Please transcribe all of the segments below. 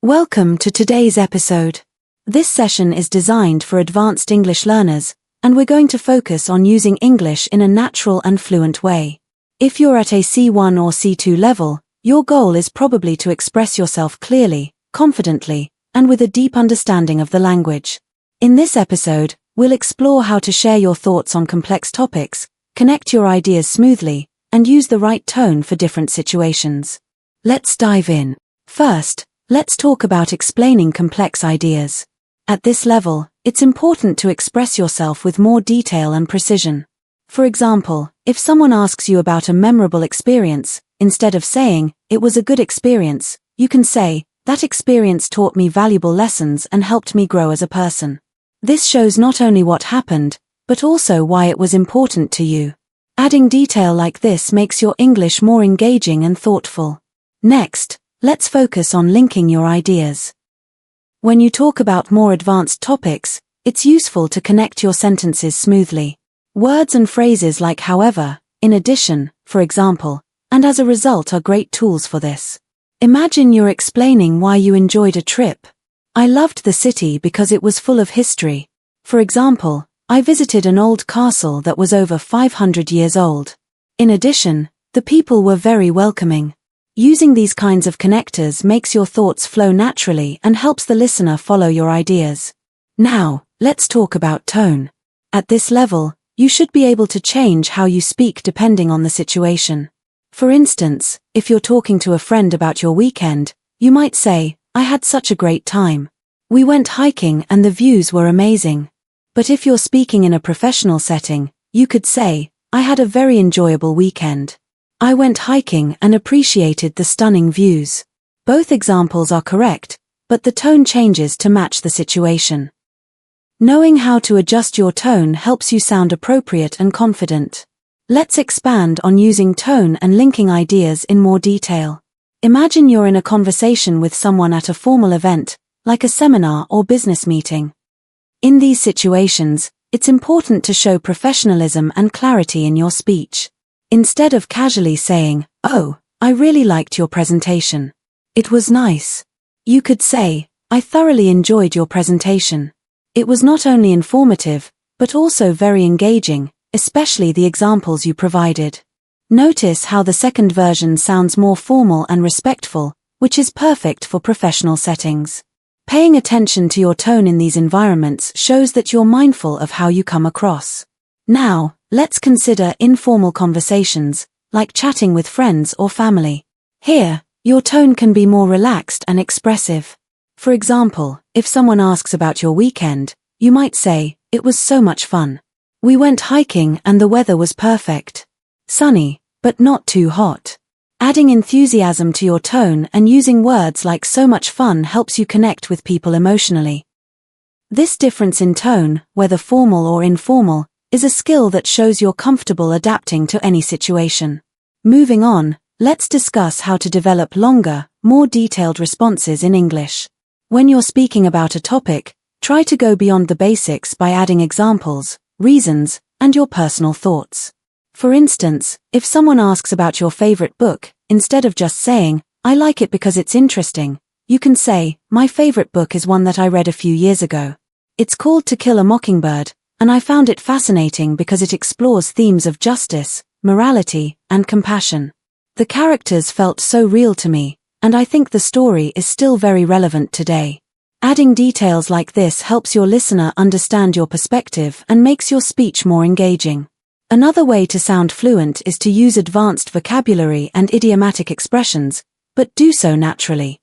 Welcome to today's episode. This session is designed for advanced English learners, and we're going to focus on using English in a natural and fluent way. If you're at a C1 or C2 level, your goal is probably to express yourself clearly, confidently, and with a deep understanding of the language. In this episode, we'll explore how to share your thoughts on complex topics, connect your ideas smoothly, and use the right tone for different situations. Let's dive in. First, let's talk about explaining complex ideas. At this level, it's important to express yourself with more detail and precision. For example, if someone asks you about a memorable experience, instead of saying, "It was a good experience," you can say, "That experience taught me valuable lessons and helped me grow as a person." This shows not only what happened, but also why it was important to you. Adding detail like this makes your English more engaging and thoughtful. Next, let's focus on linking your ideas. When you talk about more advanced topics, it's useful to connect your sentences smoothly. Words and phrases like however, in addition, for example, and as a result are great tools for this. Imagine you're explaining why you enjoyed a trip. "I loved the city because it was full of history. For example, I visited an old castle that was over 500 years old. In addition, the people were very welcoming." Using these kinds of connectors makes your thoughts flow naturally and helps the listener follow your ideas. Now, let's talk about tone. At this level, you should be able to change how you speak depending on the situation. For instance, if you're talking to a friend about your weekend, you might say, "I had such a great time. We went hiking and the views were amazing." But if you're speaking in a professional setting, you could say, "I had a very enjoyable weekend. I went hiking and appreciated the stunning views." Both examples are correct, but the tone changes to match the situation. Knowing how to adjust your tone helps you sound appropriate and confident. Let's expand on using tone and linking ideas in more detail. Imagine you're in a conversation with someone at a formal event, like a seminar or business meeting. In these situations, it's important to show professionalism and clarity in your speech. Instead of casually saying, "Oh, I really liked your presentation. It was nice," you could say, "I thoroughly enjoyed your presentation. It was not only informative, but also very engaging, especially the examples you provided." Notice how the second version sounds more formal and respectful, which is perfect for professional settings. Paying attention to your tone in these environments shows that you're mindful of how you come across. Now, let's consider informal conversations, like chatting with friends or family. Here, your tone can be more relaxed and expressive. For example, if someone asks about your weekend, you might say, "It was so much fun. We went hiking and the weather was perfect. Sunny, but not too hot." Adding enthusiasm to your tone and using words like "so much fun" helps you connect with people emotionally. This difference in tone, whether formal or informal, is a skill that shows you're comfortable adapting to any situation. Moving on, let's discuss how to develop longer, more detailed responses in English. When you're speaking about a topic, try to go beyond the basics by adding examples, reasons, and your personal thoughts. For instance, if someone asks about your favorite book, instead of just saying, "I like it because it's interesting," you can say, "My favorite book is one that I read a few years ago. It's called To Kill a Mockingbird, and I found it fascinating because it explores themes of justice, morality, and compassion. The characters felt so real to me, and I think the story is still very relevant today." Adding details like this helps your listener understand your perspective and makes your speech more engaging. Another way to sound fluent is to use advanced vocabulary and idiomatic expressions, but do so naturally.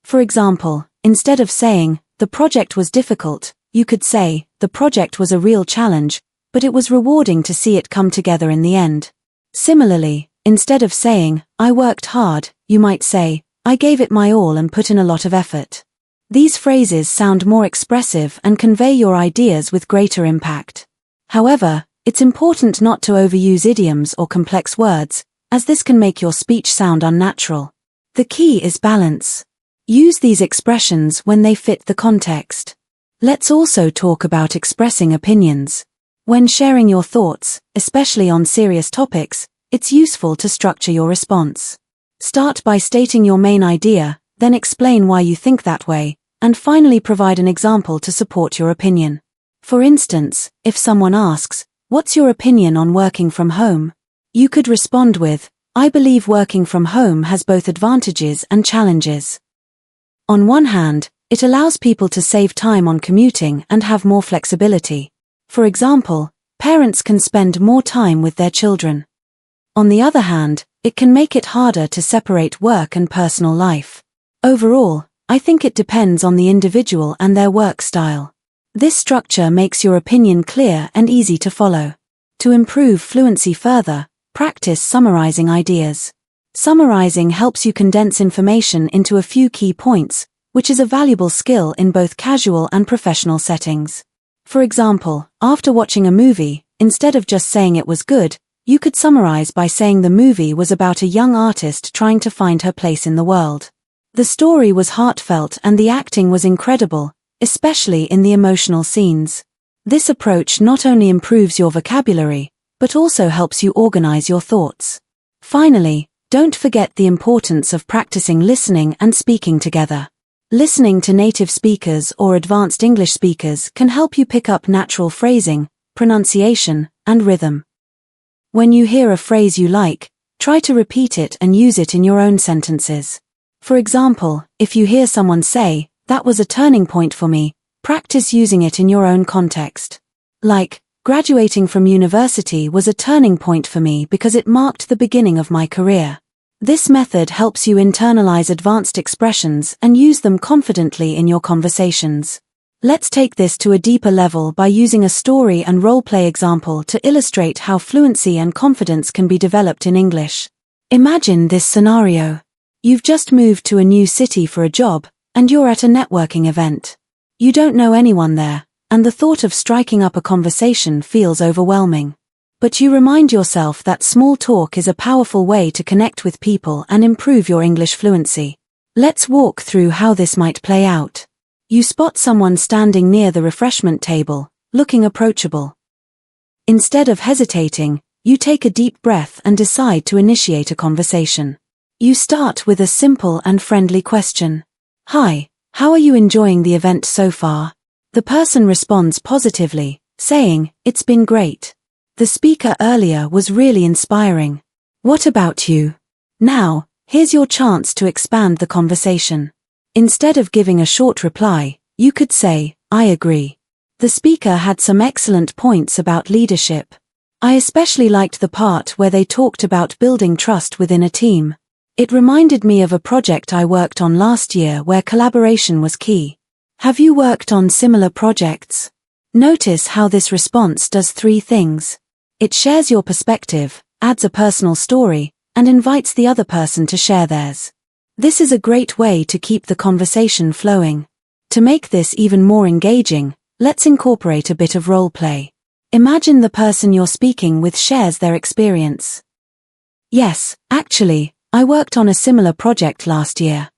For example, instead of saying, "The project was difficult," you could say, "The project was a real challenge, but it was rewarding to see it come together in the end." Similarly, instead of saying, "I worked hard," you might say, "I gave it my all and put in a lot of effort." These phrases sound more expressive and convey your ideas with greater impact. However, it's important not to overuse idioms or complex words, as this can make your speech sound unnatural. The key is balance. Use these expressions when they fit the context. Let's also talk about expressing opinions. When sharing your thoughts, especially on serious topics, it's useful to structure your response. Start by stating your main idea, then explain why you think that way, and finally provide an example to support your opinion. For instance, if someone asks, "What's your opinion on working from home?" you could respond with, "I believe working from home has both advantages and challenges." On one hand, it allows people to save time on commuting and have more flexibility. For example, parents can spend more time with their children. On the other hand, it can make it harder to separate work and personal life. Overall, I think it depends on the individual and their work style. This structure makes your opinion clear and easy to follow. To improve fluency further, practice summarizing ideas. Summarizing helps you condense information into a few key points, which is a valuable skill in both casual and professional settings. For example, after watching a movie, instead of just saying it was good, you could summarize by saying the movie was about a young artist trying to find her place in the world. The story was heartfelt and the acting was incredible, especially in the emotional scenes. This approach not only improves your vocabulary, but also helps you organize your thoughts. Finally, don't forget the importance of practicing listening and speaking together. Listening to native speakers or advanced English speakers can help you pick up natural phrasing, pronunciation, and rhythm. When you hear a phrase you like, try to repeat it and use it in your own sentences. For example, if you hear someone say, "That was a turning point for me," practice using it in your own context. Like, "Graduating from university was a turning point for me because it marked the beginning of my career." This method helps you internalize advanced expressions and use them confidently in your conversations. Let's take this to a deeper level by using a story and role-play example to illustrate how fluency and confidence can be developed in English. Imagine this scenario. You've just moved to a new city for a job, and you're at a networking event. You don't know anyone there, and the thought of striking up a conversation feels overwhelming. But you remind yourself that small talk is a powerful way to connect with people and improve your English fluency. Let's walk through how this might play out. You spot someone standing near the refreshment table, looking approachable. Instead of hesitating, you take a deep breath and decide to initiate a conversation. You start with a simple and friendly question. "Hi, how are you enjoying the event so far?" The person responds positively, saying, "It's been great. The speaker earlier was really inspiring. What about you?" Now, here's your chance to expand the conversation. Instead of giving a short reply, you could say, "I agree. The speaker had some excellent points about leadership. I especially liked the part where they talked about building trust within a team. It reminded me of a project I worked on last year where collaboration was key. Have you worked on similar projects?" Notice how this response does three things. It shares your perspective, adds a personal story, and invites the other person to share theirs. This is a great way to keep the conversation flowing. To make this even more engaging, let's incorporate a bit of role play. Imagine the person you're speaking with shares their experience. "Yes, actually, I worked on a similar project last year.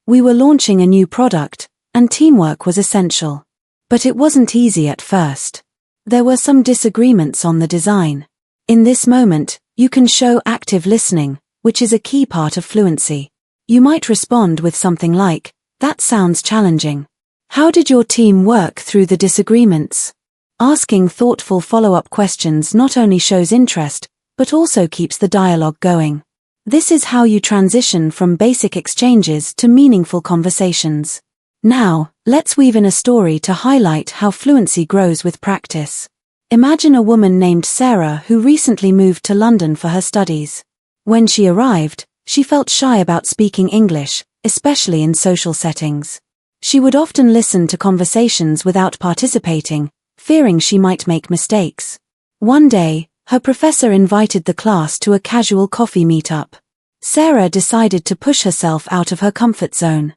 We were launching a new product, and teamwork was essential. But it wasn't easy at first. There were some disagreements on the design." In this moment, you can show active listening, which is a key part of fluency. You might respond with something like, "That sounds challenging. How did your team work through the disagreements?" Asking thoughtful follow-up questions not only shows interest, but also keeps the dialogue going. This is how you transition from basic exchanges to meaningful conversations. Now, let's weave in a story to highlight how fluency grows with practice. Imagine a woman named Sarah who recently moved to London for her studies. When she arrived, she felt shy about speaking English, especially in social settings. She would often listen to conversations without participating, fearing she might make mistakes. One day, her professor invited the class to a casual coffee meetup. Sarah decided to push herself out of her comfort zone.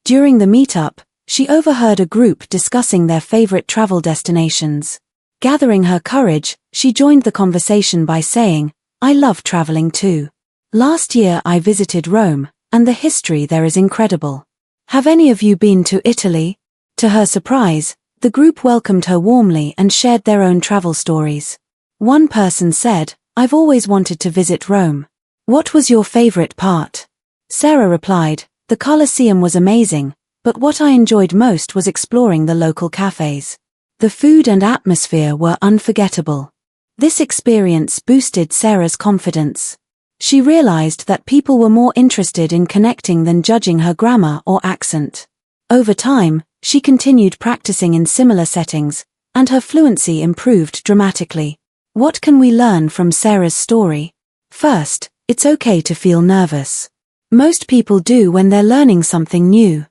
During the meetup, she overheard a group discussing their favorite travel destinations. Gathering her courage, she joined the conversation by saying, "I love traveling too. Last year I visited Rome, and the history there is incredible. Have any of you been to Italy?" To her surprise, the group welcomed her warmly and shared their own travel stories. One person said, "I've always wanted to visit Rome. What was your favorite part?" Sarah replied, The Colosseum was amazing, but what I enjoyed most was exploring the local cafes. The food and atmosphere were unforgettable. This experience boosted Sarah's confidence. She realized that people were more interested in connecting than judging her grammar or accent. Over time, she continued practicing in similar settings, and her fluency improved dramatically. What can we learn from Sarah's story? First, it's okay to feel nervous. Most people do when they're learning something new.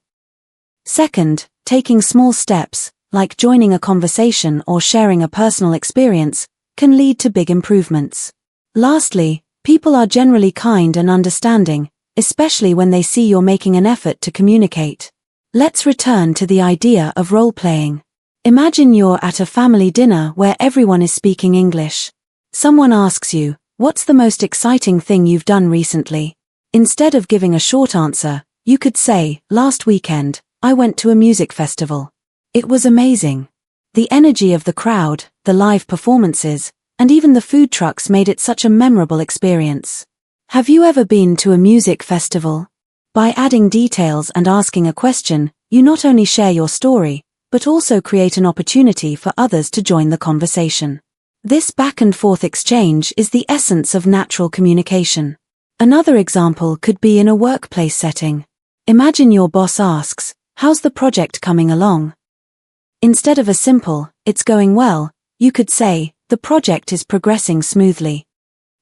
Second, taking small steps, like joining a conversation or sharing a personal experience, can lead to big improvements. Lastly, people are generally kind and understanding, especially when they see you're making an effort to communicate. Let's return to the idea of role-playing. Imagine you're at a family dinner where everyone is speaking English. Someone asks you, "What's the most exciting thing you've done recently?" Instead of giving a short answer, you could say, "Last weekend, I went to a music festival. It was amazing. The energy of the crowd, the live performances, and even the food trucks made it such a memorable experience." Have you ever been to a music festival? By adding details and asking a question, you not only share your story, but also create an opportunity for others to join the conversation. This back-and-forth exchange is the essence of natural communication. Another example could be in a workplace setting. Imagine your boss asks, "How's the project coming along?" Instead of a simple, "It's going well," you could say, "The project is progressing smoothly.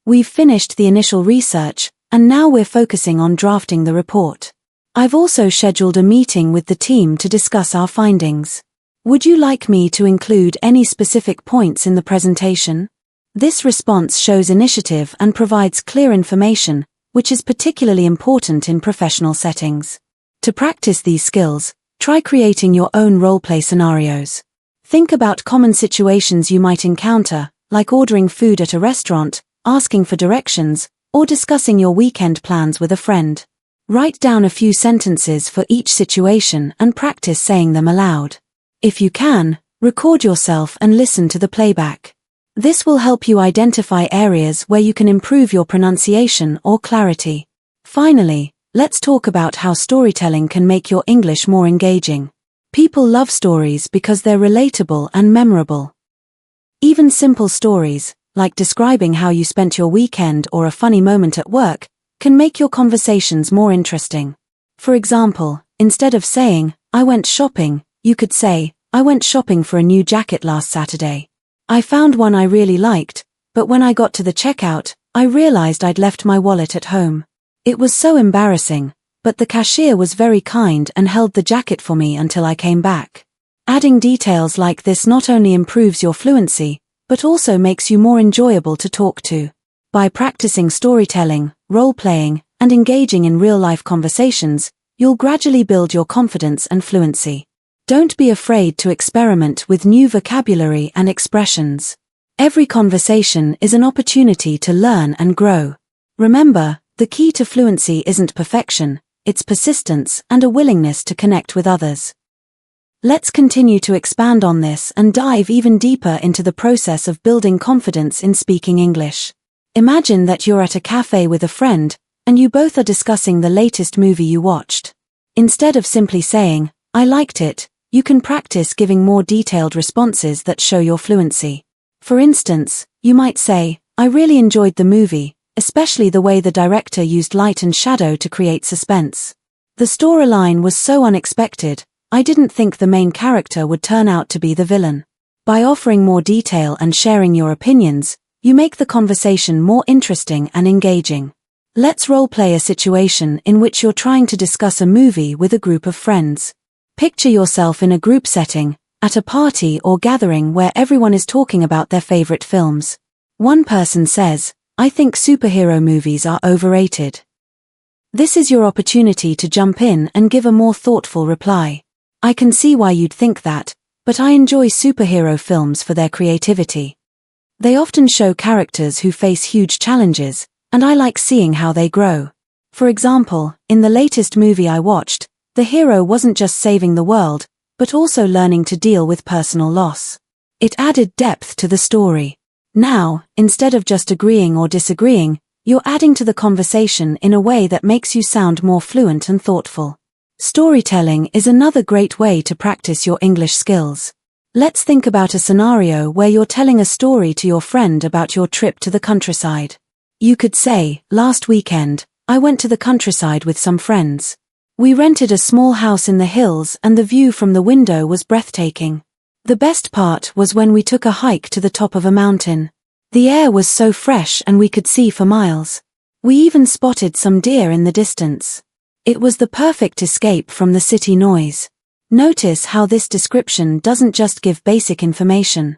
We've finished the initial research, and now we're focusing on drafting the report. I've also scheduled a meeting with the team to discuss our findings. Would you like me to include any specific points in the presentation?" This response shows initiative and provides clear information, which is particularly important in professional settings. To practice these skills, try creating your own role-play scenarios. Think about common situations you might encounter, like ordering food at a restaurant, asking for directions, or discussing your weekend plans with a friend. Write down a few sentences for each situation and practice saying them aloud. If you can, record yourself and listen to the playback. This will help you identify areas where you can improve your pronunciation or clarity. Finally, let's talk about how storytelling can make your English more engaging. People love stories because they're relatable and memorable. Even simple stories, like describing how you spent your weekend or a funny moment at work, can make your conversations more interesting. For example, instead of saying, "I went shopping," you could say, "I went shopping for a new jacket last Saturday. I found one I really liked, but when I got to the checkout, I realized I'd left my wallet at home. It was so embarrassing, but the cashier was very kind and held the jacket for me until I came back." Adding details like this not only improves your fluency, but also makes you more enjoyable to talk to. By practicing storytelling, role-playing, and engaging in real-life conversations, you'll gradually build your confidence and fluency. Don't be afraid to experiment with new vocabulary and expressions. Every conversation is an opportunity to learn and grow. Remember, the key to fluency isn't perfection, it's persistence and a willingness to connect with others. Let's continue to expand on this and dive even deeper into the process of building confidence in speaking English. Imagine that you're at a cafe with a friend, and you both are discussing the latest movie you watched. Instead of simply saying, "I liked it," you can practice giving more detailed responses that show your fluency. For instance, you might say, "I really enjoyed the movie, especially the way the director used light and shadow to create suspense. The storyline was so unexpected, I didn't think the main character would turn out to be the villain." By offering more detail and sharing your opinions, you make the conversation more interesting and engaging. Let's role-play a situation in which you're trying to discuss a movie with a group of friends. Picture yourself in a group setting, at a party or gathering where everyone is talking about their favorite films. One person says, "I think superhero movies are overrated." This is your opportunity to jump in and give a more thoughtful reply. "I can see why you'd think that, but I enjoy superhero films for their creativity. They often show characters who face huge challenges, and I like seeing how they grow. For example, in the latest movie I watched, the hero wasn't just saving the world, but also learning to deal with personal loss. It added depth to the story." Now, instead of just agreeing or disagreeing, You're adding to the conversation in a way that makes you sound more fluent and thoughtful. Storytelling is another great way to practice your English skills. Let's think about a scenario where you're telling a story to your friend about your trip to the countryside. You could say, "Last weekend, I went to the countryside with some friends. We rented a small house in the hills and the view from the window was breathtaking. The best part was when we took a hike to the top of a mountain. The air was so fresh and we could see for miles. We even spotted some deer in the distance. It was the perfect escape from the city noise." Notice how this description doesn't just give basic information.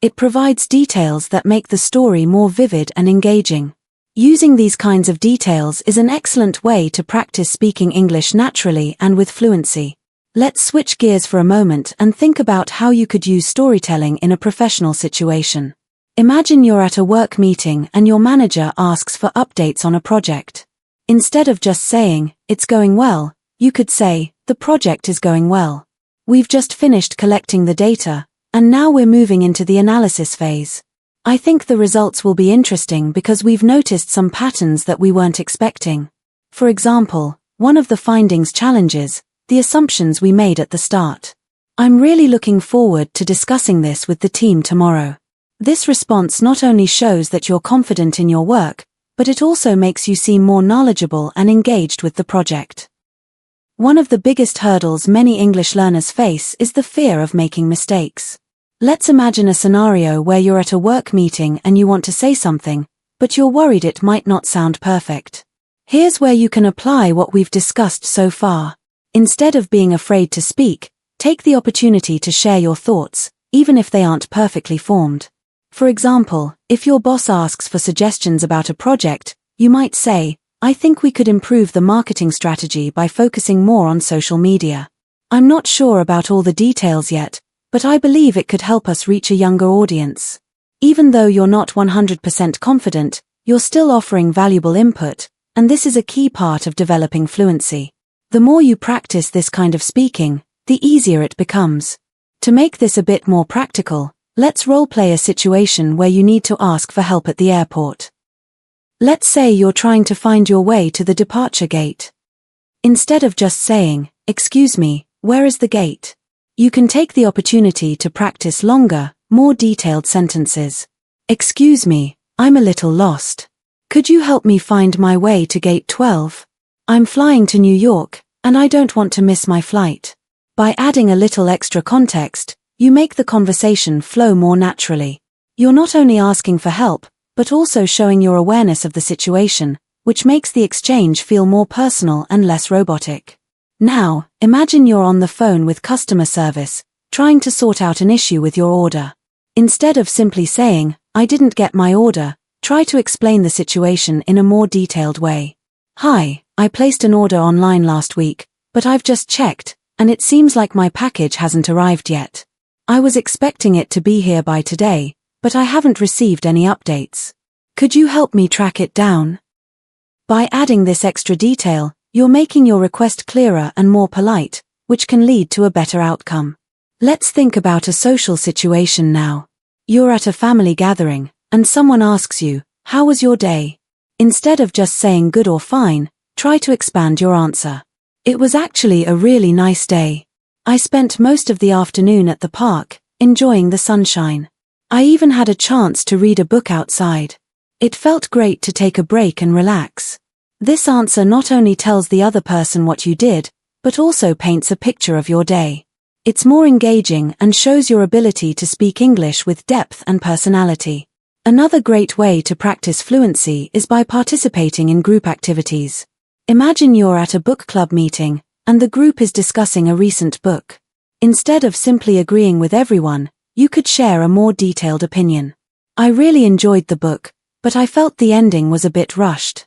It provides details that make the story more vivid and engaging. Using these kinds of details is an excellent way to practice speaking English naturally and with fluency. Let's switch gears for a moment and think about how you could use storytelling in a professional situation. Imagine you're at a work meeting and your manager asks for updates on a project. Instead of just saying, "It's going well," you could say, "The project is going well. We've just finished collecting the data, and now we're moving into the analysis phase. I think the results will be interesting because we've noticed some patterns that we weren't expecting. For example, one of the findings challenges the assumptions we made at the start. I'm really looking forward to discussing this with the team tomorrow." This response not only shows that you're confident in your work, but it also makes you seem more knowledgeable and engaged with the project. One of the biggest hurdles many English learners face is the fear of making mistakes. Let's imagine a scenario where you're at a work meeting and you want to say something, but you're worried it might not sound perfect. Here's where you can apply what we've discussed so far. Instead of being afraid to speak, take the opportunity to share your thoughts, even if they aren't perfectly formed. For example, if your boss asks for suggestions about a project, you might say, "I think we could improve the marketing strategy by focusing more on social media. I'm not sure about all the details yet, but I believe it could help us reach a younger audience." Even though you're not 100% confident, you're still offering valuable input, and this is a key part of developing fluency. The more you practice this kind of speaking, the easier it becomes. To make this a bit more practical, let's role-play a situation where you need to ask for help at the airport. Let's say you're trying to find your way to the departure gate. Instead of just saying, "Excuse me, where is the gate?" you can take the opportunity to practice longer, more detailed sentences. "Excuse me, I'm a little lost. Could you help me find my way to gate 12? I'm flying to New York, and I don't want to miss my flight." By adding a little extra context, you make the conversation flow more naturally. You're not only asking for help, but also showing your awareness of the situation, which makes the exchange feel more personal and less robotic. Now, imagine you're on the phone with customer service, trying to sort out an issue with your order. Instead of simply saying, "I didn't get my order," try to explain the situation in a more detailed way. "Hi, I placed an order online last week, but I've just checked, and it seems like my package hasn't arrived yet. I was expecting it to be here by today, but I haven't received any updates. Could you help me track it down?" By adding this extra detail, you're making your request clearer and more polite, which can lead to a better outcome. Let's think about a social situation now. You're at a family gathering, and someone asks you, "How was your day?" Instead of just saying good or fine, try to expand your answer. "It was actually a really nice day. I spent most of the afternoon at the park, enjoying the sunshine. I even had a chance to read a book outside. It felt great to take a break and relax." This answer not only tells the other person what you did, but also paints a picture of your day. It's more engaging and shows your ability to speak English with depth and personality. Another great way to practice fluency is by participating in group activities. Imagine you're at a book club meeting, and the group is discussing a recent book. Instead of simply agreeing with everyone, you could share a more detailed opinion. "I really enjoyed the book, but I felt the ending was a bit rushed.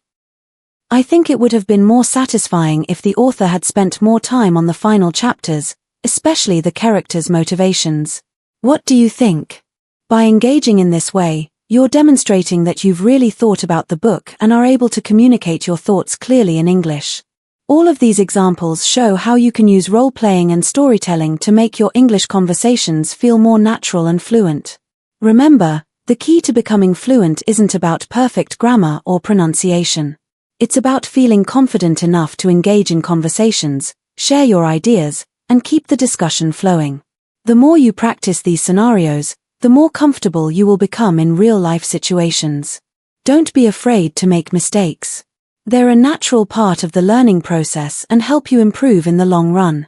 I think it would have been more satisfying if the author had spent more time on the final chapters, especially the characters' motivations. What do you think?" By engaging in this way, you're demonstrating that you've really thought about the book and are able to communicate your thoughts clearly in English. All of these examples show how you can use role-playing and storytelling to make your English conversations feel more natural and fluent. Remember, The key to becoming fluent isn't about perfect grammar or pronunciation. It's about feeling confident enough to engage in conversations, share your ideas, and keep the discussion flowing. The more you practice these scenarios, the more comfortable you will become in real-life situations. Don't be afraid to make mistakes. They're a natural part of the learning process and help you improve in the long run.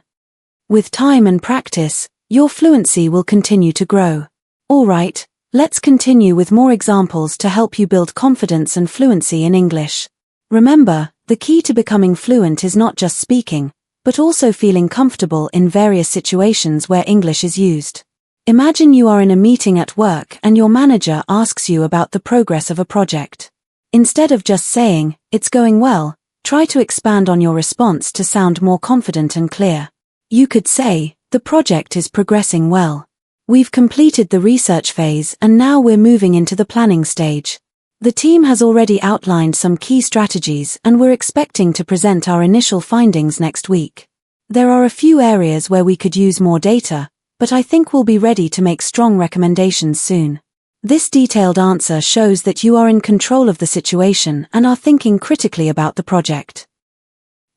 With time and practice, your fluency will continue to grow. All right, let's continue with more examples to help you build confidence and fluency in English. Remember, the key to becoming fluent is not just speaking, but also feeling comfortable in various situations where English is used. Imagine you are in a meeting at work and your manager asks you about the progress of a project. Instead of just saying, "It's going well," try to expand on your response to sound more confident and clear. You could say, "The project is progressing well. We've completed the research phase and now we're moving into the planning stage. The team has already outlined some key strategies and we're expecting to present our initial findings next week. There are a few areas where we could use more data, but I think we'll be ready to make strong recommendations soon." This detailed answer shows that you are in control of the situation and are thinking critically about the project.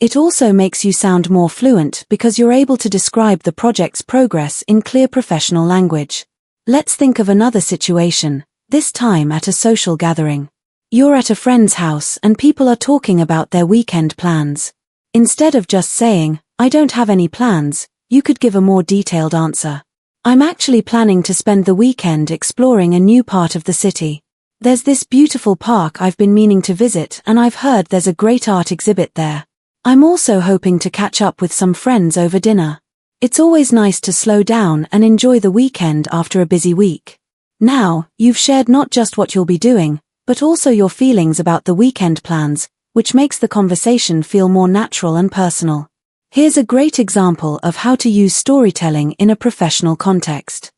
It also makes you sound more fluent because you're able to describe the project's progress in clear professional language. Let's think of another situation, this time at a social gathering. You're at a friend's house and people are talking about their weekend plans. Instead of just saying, "I don't have any plans," you could give a more detailed answer. "I'm actually planning to spend the weekend exploring a new part of the city. There's this beautiful park I've been meaning to visit and I've heard there's a great art exhibit there. I'm also hoping to catch up with some friends over dinner." It's always nice to slow down and enjoy the weekend after a busy week. Now, you've shared not just what you'll be doing, but also your feelings about the weekend plans, which makes the conversation feel more natural and personal. Here's a great example of how to use storytelling in a professional context.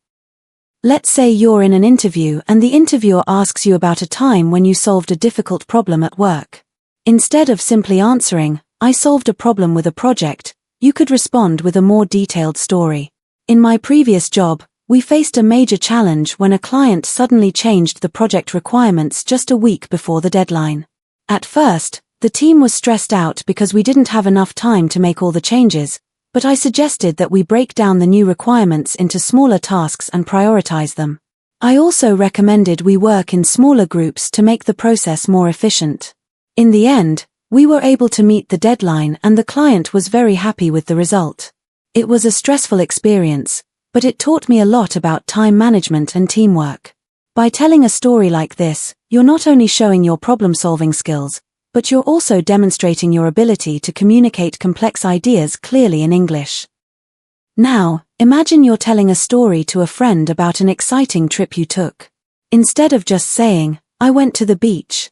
Let's say you're in an interview and the interviewer asks you about a time when you solved a difficult problem at work. Instead of simply answering, "I solved a problem with a project," you could respond with a more detailed story. "In my previous job, we faced a major challenge when a client suddenly changed the project requirements just a week before the deadline. At first, the team was stressed out because we didn't have enough time to make all the changes, but I suggested that we break down the new requirements into smaller tasks and prioritize them. I also recommended we work in smaller groups to make the process more efficient. In the end, we were able to meet the deadline and the client was very happy with the result. It was a stressful experience, but it taught me a lot about time management and teamwork." By telling a story like this, you're not only showing your problem-solving skills, but you're also demonstrating your ability to communicate complex ideas clearly in English. Now, imagine you're telling a story to a friend about an exciting trip you took. Instead of just saying, "I went to the beach,"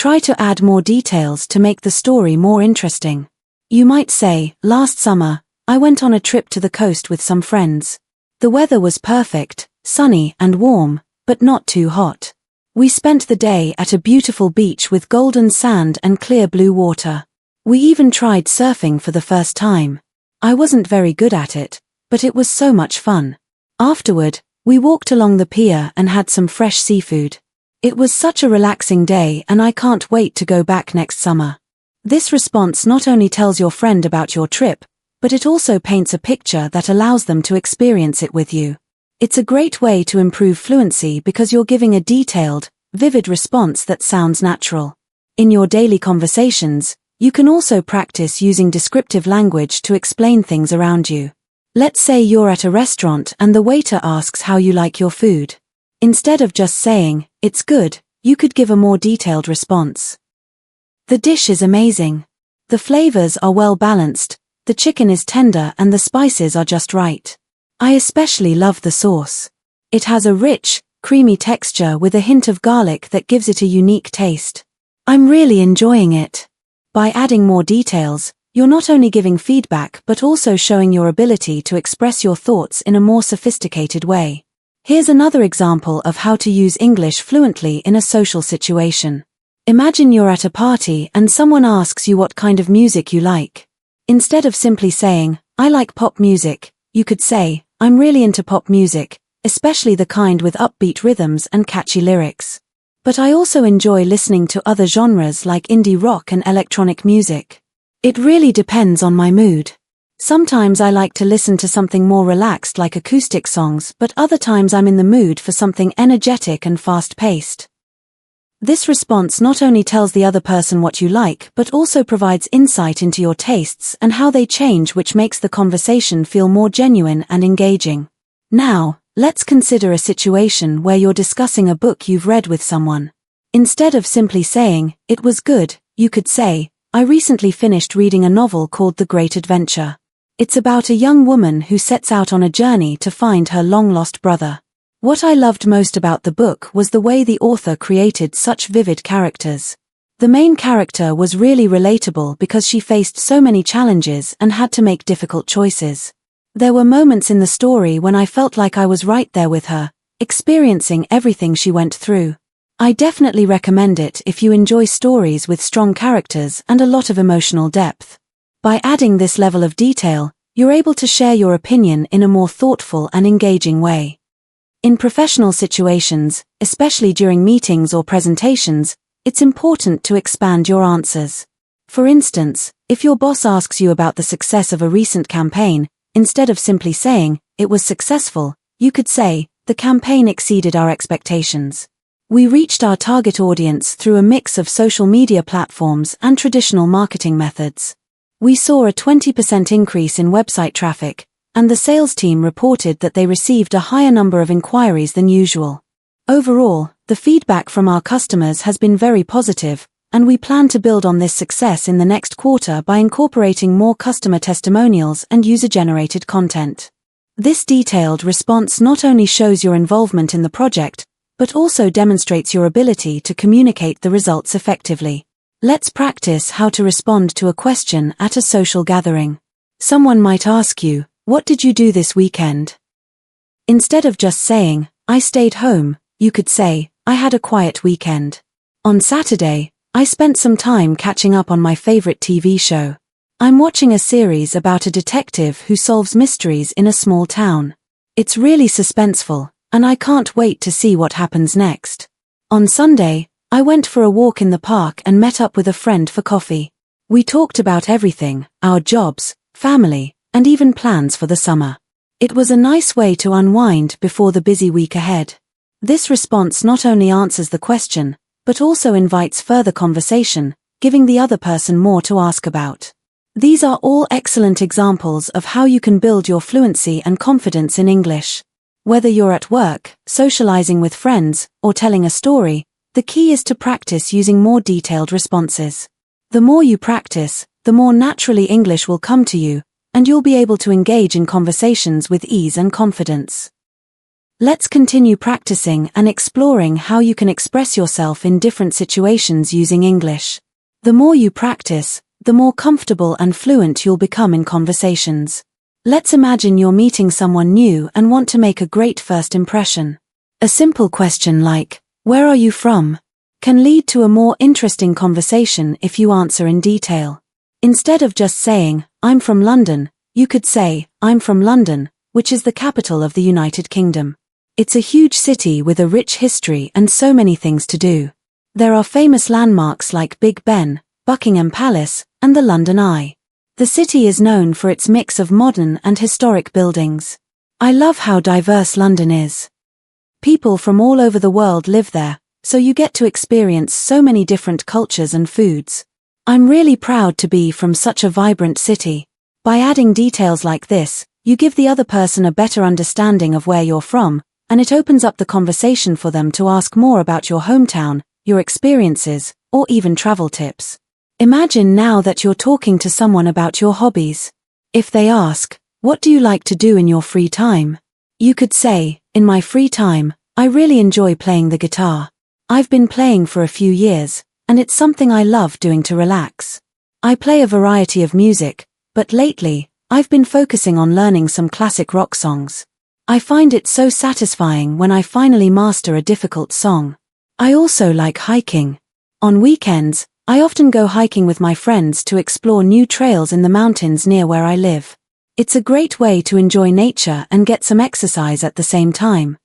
try to add more details to make the story more interesting. You might say, "Last summer, I went on a trip to the coast with some friends. The weather was perfect, sunny and warm, but not too hot. We spent the day at a beautiful beach with golden sand and clear blue water. We even tried surfing for the first time. I wasn't very good at it, but it was so much fun. Afterward, we walked along the pier and had some fresh seafood. It was such a relaxing day and I can't wait to go back next summer." This response not only tells your friend about your trip, but it also paints a picture that allows them to experience it with you. It's a great way to improve fluency because you're giving a detailed, vivid response that sounds natural. In your daily conversations, you can also practice using descriptive language to explain things around you. Let's say you're at a restaurant and the waiter asks how you like your food. Instead of just saying, "It's good," you could give a more detailed response. "The dish is amazing. The flavors are well balanced, the chicken is tender and the spices are just right. I especially love the sauce. It has a rich, creamy texture with a hint of garlic that gives it a unique taste. I'm really enjoying it." By adding more details, you're not only giving feedback but also showing your ability to express your thoughts in a more sophisticated way. Here's another example of how to use English fluently in a social situation. Imagine you're at a party and someone asks you what kind of music you like. Instead of simply saying, "I like pop music," you could say, "I'm really into pop music, especially the kind with upbeat rhythms and catchy lyrics. But I also enjoy listening to other genres like indie rock and electronic music. It really depends on my mood. Sometimes I like to listen to something more relaxed like acoustic songs, but other times I'm in the mood for something energetic and fast-paced. This response not only tells the other person what you like, but also provides insight into your tastes and how they change, which makes the conversation feel more genuine and engaging. Now, let's consider a situation where you're discussing a book you've read with someone. Instead of simply saying, "It was good," you could say, "I recently finished reading a novel called The Great Adventure." It's about a young woman who sets out on a journey to find her long-lost brother. What I loved most about the book was the way the author created such vivid characters. The main character was really relatable because she faced so many challenges and had to make difficult choices. There were moments in the story when I felt like I was right there with her, experiencing everything she went through. I definitely recommend it if you enjoy stories with strong characters and a lot of emotional depth. By adding this level of detail, you're able to share your opinion in a more thoughtful and engaging way. In professional situations, especially during meetings or presentations, it's important to expand your answers. For instance, if your boss asks you about the success of a recent campaign, instead of simply saying, "It was successful," you could say, "The campaign exceeded our expectations. We reached our target audience through a mix of social media platforms and traditional marketing methods. We saw a 20% increase in website traffic, and the sales team reported that they received a higher number of inquiries than usual. Overall, the feedback from our customers has been very positive, and we plan to build on this success in the next quarter by incorporating more customer testimonials and user-generated content." This detailed response not only shows your involvement in the project, but also demonstrates your ability to communicate the results effectively. Let's practice how to respond to a question at a social gathering. Someone might ask you, "What did you do this weekend?" Instead of just saying, "I stayed home," you could say, "I had a quiet weekend. On Saturday, I spent some time catching up on my favorite TV show. I'm watching a series about a detective who solves mysteries in a small town. It's really suspenseful, and I can't wait to see what happens next. On Sunday, I went for a walk in the park and met up with a friend for coffee. We talked about everything, our jobs, family, and even plans for the summer. It was a nice way to unwind before the busy week ahead." This response not only answers the question, but also invites further conversation, giving the other person more to ask about. These are all excellent examples of how you can build your fluency and confidence in English. Whether you're at work, socializing with friends, or telling a story, the key is to practice using more detailed responses. The more you practice, the more naturally English will come to you, and you'll be able to engage in conversations with ease and confidence. Let's continue practicing and exploring how you can express yourself in different situations using English. The more you practice, the more comfortable and fluent you'll become in conversations. Let's imagine you're meeting someone new and want to make a great first impression. A simple question like, "Where are you from?" can lead to a more interesting conversation if you answer in detail. Instead of just saying, "I'm from London," you could say, "I'm from London, which is the capital of the United Kingdom. It's a huge city with a rich history and so many things to do. There are famous landmarks like Big Ben, Buckingham Palace, and the London Eye. The city is known for its mix of modern and historic buildings. I love how diverse London is. People from all over the world live there, so you get to experience so many different cultures and foods. I'm really proud to be from such a vibrant city." By adding details like this, you give the other person a better understanding of where you're from, and it opens up the conversation for them to ask more about your hometown, your experiences, or even travel tips. Imagine now that you're talking to someone about your hobbies. If they ask, "What do you like to do in your free time?" you could say, "In my free time, I really enjoy playing the guitar. I've been playing for a few years, and it's something I love doing to relax. I play a variety of music, but lately, I've been focusing on learning some classic rock songs. I find it so satisfying when I finally master a difficult song. I also like hiking. On weekends, I often go hiking with my friends to explore new trails in the mountains near where I live. It's a great way to enjoy nature and get some exercise at the same time.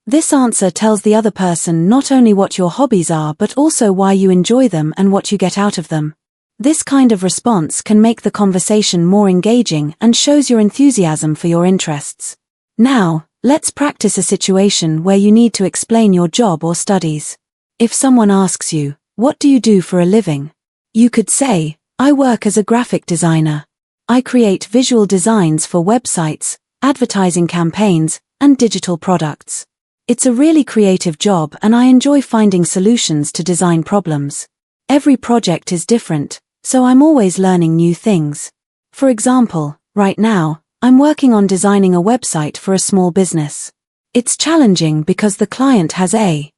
This answer tells the other person not only what your hobbies are but also why you enjoy them and what you get out of them. This kind of response can make the conversation more engaging and shows your enthusiasm for your interests. Now, let's practice a situation where you need to explain your job or studies. If someone asks you, "What do you do for a living?" you could say, "I work as a graphic designer. I create visual designs for websites, advertising campaigns, and digital products. It's a really creative job and I enjoy finding solutions to design problems. Every project is different, so I'm always learning new things. For example, right now, I'm working on designing a website for a small business. It's challenging because the client has a